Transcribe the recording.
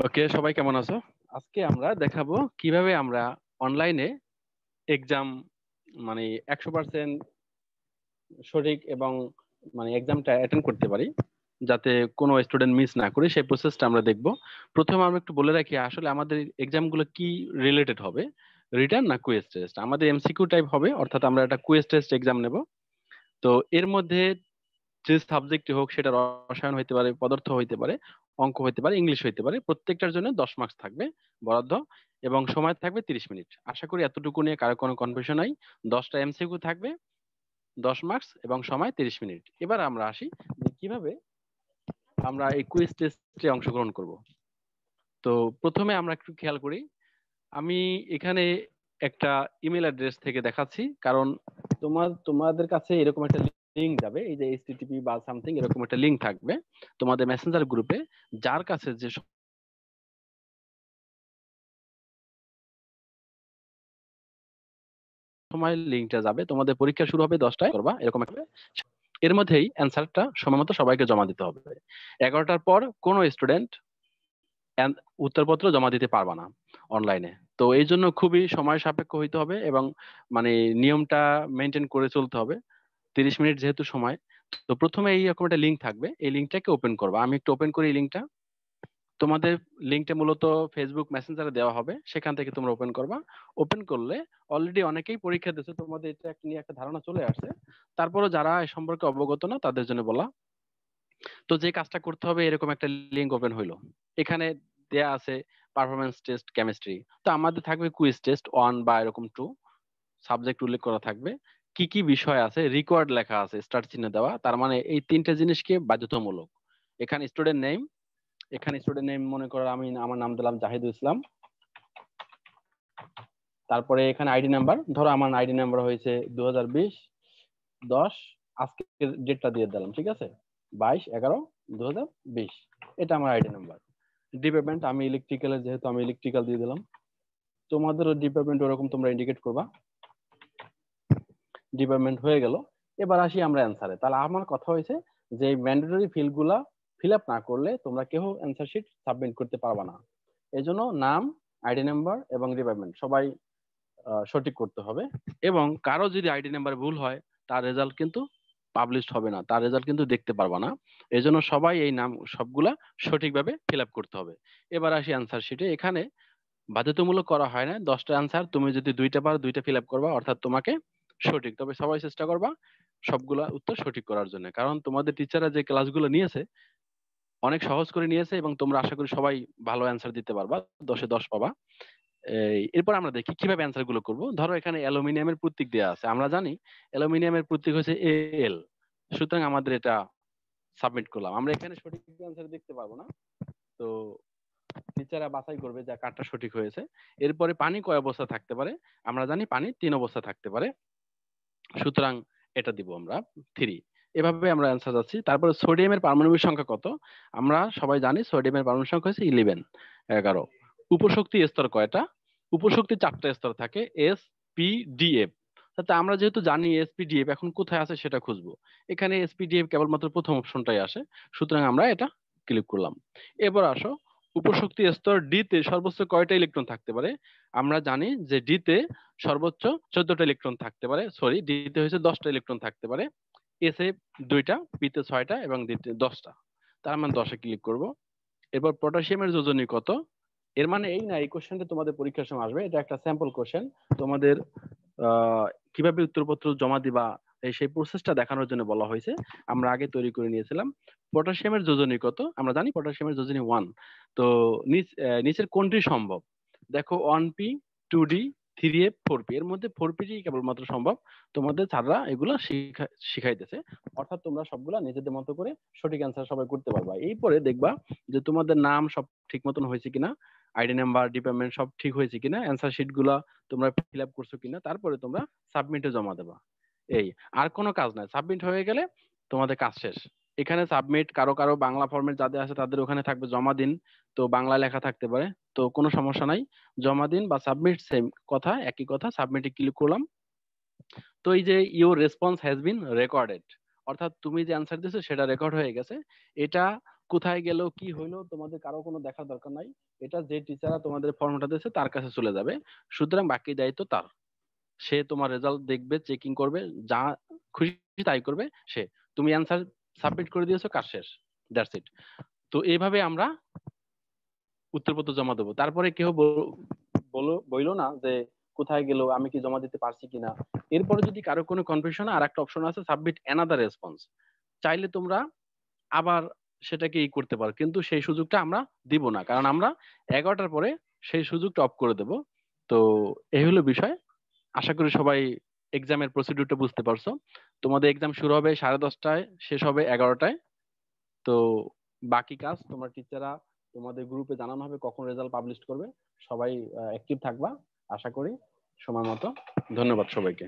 ওকে, সবাই কেমন আছো? আজকে আমরা দেখাবো কিভাবে আমরা অনলাইনে এক্সাম মানে 100% সঠিক এবং এক্সামটা অ্যাটেন্ড করতে পারি, যাতে কোনো স্টুডেন্ট মিস না করে সেই প্রসেসটা আমরা দেখব। প্রথমে আমরা একটু বলে রাখি আসলে আমাদের এক্সামগুলো কি রিলেটেড হবে, রিটার্ন না কুইজ টেস্ট। আমাদের এমসিকিউ টাইপ হবে, অর্থাৎ আমরা একটা কুইজ টেস্ট এক্সাম নেব। তো এর মধ্যে যে সাবজেক্ট হোক, সেটা রসায়ন হইতে পারে, পদার্থ হইতে পারে, অঙ্ক হইতে পারে, ইংলিশ হইতে পারে, প্রত্যেকটার জন্য 10 মার্কস থাকবে বরাদ্দ, এবং সময় থাকবে 30 মিনিট। আশা করি এতটুকু নিয়ে কারো কোনো কনফিউশন নাই। 10টা এমসিকিউ থাকবে, 10 মার্কস এবং সময় 30 মিনিট। এবার আমরা আসি যে কিভাবে আমরা এই কুইজ টেস্টে অংশগ্রহণ করব। তো প্রথমে আমরা একটু খেয়াল করি, আমি এখানে একটা ইমেল অ্যাড্রেস থেকে দেখাচ্ছি, কারণ তোমাদের কাছে এরকম একটা লিংক যাবে, এই যে এইচটিটিপি বা সামথিং এরকম একটা লিংক থাকবে তোমাদের মেসেঞ্জার গ্রুপে। যার কাছে যে সময় লিংকটা যাবে, তোমাদের পরীক্ষা শুরু হবে 10টায় করবা এরকম একটা, এর মধ্যেই অ্যান্সারটা সময় মতো সবাইকে জমা দিতে হবে। 11টার পর কোনো স্টুডেন্ট উত্তরপত্র জমা দিতে পারবা না অনলাইনে। তো এই জন্য খুবই সময় সাপেক্ষ হইতে হবে এবং নিয়মটা মেনটেন করে চলতে হবে। 30 মিনিট যেহেতু সময়, তো প্রথমে এইরকম একটা লিঙ্ক থাকবে, এই লিঙ্কটাকে ওপেন করবা। আমি একটু ওপেন করি এই লিঙ্কটা। তোমাদের লিঙ্কটা মূলত ফেসবুক মেসেঞ্জারে দেওয়া হবে, সেখান থেকে তোমরা ওপেন করবা। ওপেন করলে অলরেডি অনেকেই পরীক্ষা দিচ্ছে, তোমাদের এটা একটা নিয়ে একটা ধারণা চলে আসছে। তারপরে যারা এ সম্পর্কে অবগত না তাদের জন্য বলা। তো যে কাজটা করতে হবে, এরকম একটা লিঙ্ক ওপেন হইলো, এখানে দেয়া আছে পারফরমেন্স টেস্ট কেমিস্ট্রি। তো আমাদের থাকবে কুইজ টেস্ট 1 বা এরকম 2, সাবজেক্ট উল্লেখ করা থাকবে, কি কি বিষয় আছে, রিকোয়ার্ড লেখা আছে, স্টার চিহ্ন দেওয়া। তার মানে এই তিনটে জিনিসকে বাধ্যতামূলক। এখানে স্টুডেন্ট নেম, মনে করো আমি আমার নাম দিলাম জাহিদুল ইসলাম। তারপরে এখানে আইডি নাম্বার, ধরো আমার আইডি নাম্বার হয়েছে 2020-10, আজকের ডেটটা দিয়ে দিলাম, ঠিক আছে, 22/11/2020, এটা আমার আইডি নাম্বার। ডিপার্টমেন্ট আমি ইলেকট্রিক্যালের, যেহেতু আমি ইলেকট্রিক্যাল দিয়ে দিলাম। তোমাদেরও ডিপার্টমেন্ট ওরকম তোমরা ইন্ডিকেট করবা। ডিপার্টমেন্ট হয়ে গেল। এবার আসি আমরা অ্যান্সারে। তাহলে আমার কথা হয়েছে যে ম্যান্ডেটরি ফিল্ড গুলা ফিল আপ না করলে তোমরা কেউ অ্যান্সার শিট সাবমিট করতে পারবা না। এই জন্য নাম, আইডি নাম্বার এবং ডিপার্টমেন্ট সবাই সঠিক করতে হবে। এবং কারো যদি আইডি নাম্বার ভুল হয়, তার রেজাল্ট কিন্তু পাবলিশ হবে না, তার রেজাল্ট কিন্তু দেখতে পারবা না। এই জন্য সবাই এই নাম সবগুলা সঠিকভাবে ফিল আপ করতে হবে। এবার আসি অ্যান্সার শিটে। এখানে বাধ্যতামূলক করা হয় না, 10টা অ্যান্সার তুমি যদি 2টা পারো 2টা ফিল আপ করবা, অর্থাৎ তোমাকে সঠিক। তবে সবাই চেষ্টা করবা সবগুলা উত্তর সঠিক করার জন্য, কারণ তোমাদের টিচাররা যে ক্লাসগুলো নিয়েছে অনেক সহজ করে নিয়েছে, এবং তোমরা আশা করি সবাই ভালো অ্যান্সার দিতে পারবা, 10-এ 10 পাবা। এরপর আমরা দেখি কিভাবে অ্যান্সার গুলো করবো। ধরো এখানে অ্যালুমিনিয়ামের প্রতীক দেওয়া আছে, আমরা জানি অ্যালুমিনিয়ামের প্রতীক হচ্ছে এল, সুতরাং আমাদের এটা সাবমিট করলাম। আমরা এখানে সঠিক অ্যান্সার দেখতে পারবো না, তো টিচাররা বাছাই করবে যে কারটা সঠিক হয়েছে। এরপরে পানি কয় অবস্থা থাকতে পারে, আমরা জানি পানি 3 অবস্থা থাকতে পারে, সুতরাং এটা দিব আমরা 3। এভাবে আমরা অ্যান্সার যাচ্ছি। তারপরে সোডিয়ামের পারমাণবিক সংখ্যা কত, আমরা সবাই জানি সোডিয়ামের পারমাণবিক সংখ্যা হচ্ছে 11। উপশক্তি স্তর কয়টা, উপশক্তি 4টা স্তর থাকে, এস, পি, ডি, এফ। তাতে আমরা যেহেতু জানি এস, পি, ডি, এফ, এখন কোথায় আছে সেটা খুঁজবো। এখানে এস, পি, ডি, এফ কেবলমাত্র প্রথম অপশনটাই আসে, সুতরাং আমরা এটা ক্লিক করলাম। এবার আসো, উপশক্তি স্তর ডি তে সর্বোচ্চ কয়টা ইলেকট্রন থাকতে পারে। আমরা জানি যে ডি তে সর্বোচ্চ 14টা ইলেকট্রন থাকতে পারে, সরি, ডি তে হচ্ছে 10টা ইলেকট্রন থাকতে পারে, এস এ 2টা, পি তে 6টা এবং ডি তে 10টা। তার মানে 10-এ ক্লিক করব। এরপর পটাশিয়ামের যোজনী কত, এর মানে এই না এই কোশ্চেনটা তোমাদের পরীক্ষার সময় আসবে, এটা একটা স্যাম্পল কোশ্চেন। তোমাদের কিভাবে উত্তরপত্র জমা দিবা সেই প্রসেসটা দেখানোর জন্য বলা হয়েছে, আমরা আগে তৈরি করে নিয়েছিলাম। পটাশিয়ামের যোজনী কত, আমরা জানি পটাশিয়ামের যোজনী 1। তো নিচের কোনটি সম্ভব, দেখো 1p, 2d, 3f, 4p, এর মধ্যে 4p কেবলমাত্র সম্ভব। তোমাদের ছাড়া এগুলো শিখাইতেছে, অর্থাৎ তোমরা সবগুলা নিজেদের মতো করে সঠিক অ্যান্সার সবাই করতে পারবা। এরপরে দেখবা যে তোমাদের নাম সব ঠিক মতন হয়েছে কিনা, আইডি নাম্বার, ডিপার্টমেন্ট সব ঠিক হয়েছে কিনা, অ্যান্সার শিট গুলা তোমরা ফিল আপ করছো কিনা, তারপরে তোমরা সাবমিটে জমা দেবা। এই, আর কোনো কাজ নাই, সাবমিট হয়ে গেলে তোমাদের কাজ শেষ। এখানে সাবমিট, কারো কারো বাংলা ফরম্যাট যাদের আছে তাদের ওখানে থাকবে জমা দিন, তো বাংলা লেখা থাকতে পারে, তো কোনো সমস্যা নাই, জমা দিন বা সাবমিট সেম কথা, একই কথা। সাবমিটে ক্লিক করলাম। তো এই যে your response has been recorded, অর্থাৎ তুমি যে অ্যান্সার দিছো সেটা রেকর্ড হয়ে গেছে। এটা কোথায় গেল কি হইলো তোমাদের কারো কোনো দেখার দরকার নাই। এটা যে টিচাররা তোমাদের ফর্মটা দিয়েছে তার কাছে চলে যাবে। সুতরাং বাকি দায়িত্ব তার। সে তোমার রেজাল্ট দেখবে, চেকিং করবে, যা খুশি তাই করবে সে। তুমি অ্যান্সার সাবমিট করে দিয়েছো, কাজ শেষ, দ্যাটস ইট। তো এইভাবে আমরা উত্তরপত্র জমা দেবো। তারপরে কেউ বইলো না যে কোথায় গেল, আমি কি জমা দিতে পারছি কিনা। এরপরে যদি কারো কোনো কনফিউশন, আর একটা অপশন আছে সাবমিট অ্যানাদার রেসপন্স। চাইলে তোমরা আবার সেটাকে করতে পারো, কিন্তু সেই সুযোগটা আমরা দিব না, কারণ আমরা 11টার পরে সেই সুযোগটা অফ করে দেব। তো এই হলো বিষয়। আশা করি সবাই এক্সামের প্রসিডিউরটা বুঝতে পারছো। তোমাদের এক্সাম শুরু হবে 10:30টায়, শেষ হবে 11টায়। তো বাকি কাজ তোমার টিচাররা, তোমাদের গ্রুপে জানানো হবে কখন রেজাল্ট পাবলিশ করবে। সবাই অ্যাক্টিভ থাকবা আশা করি সময় মতো। ধন্যবাদ সবাইকে।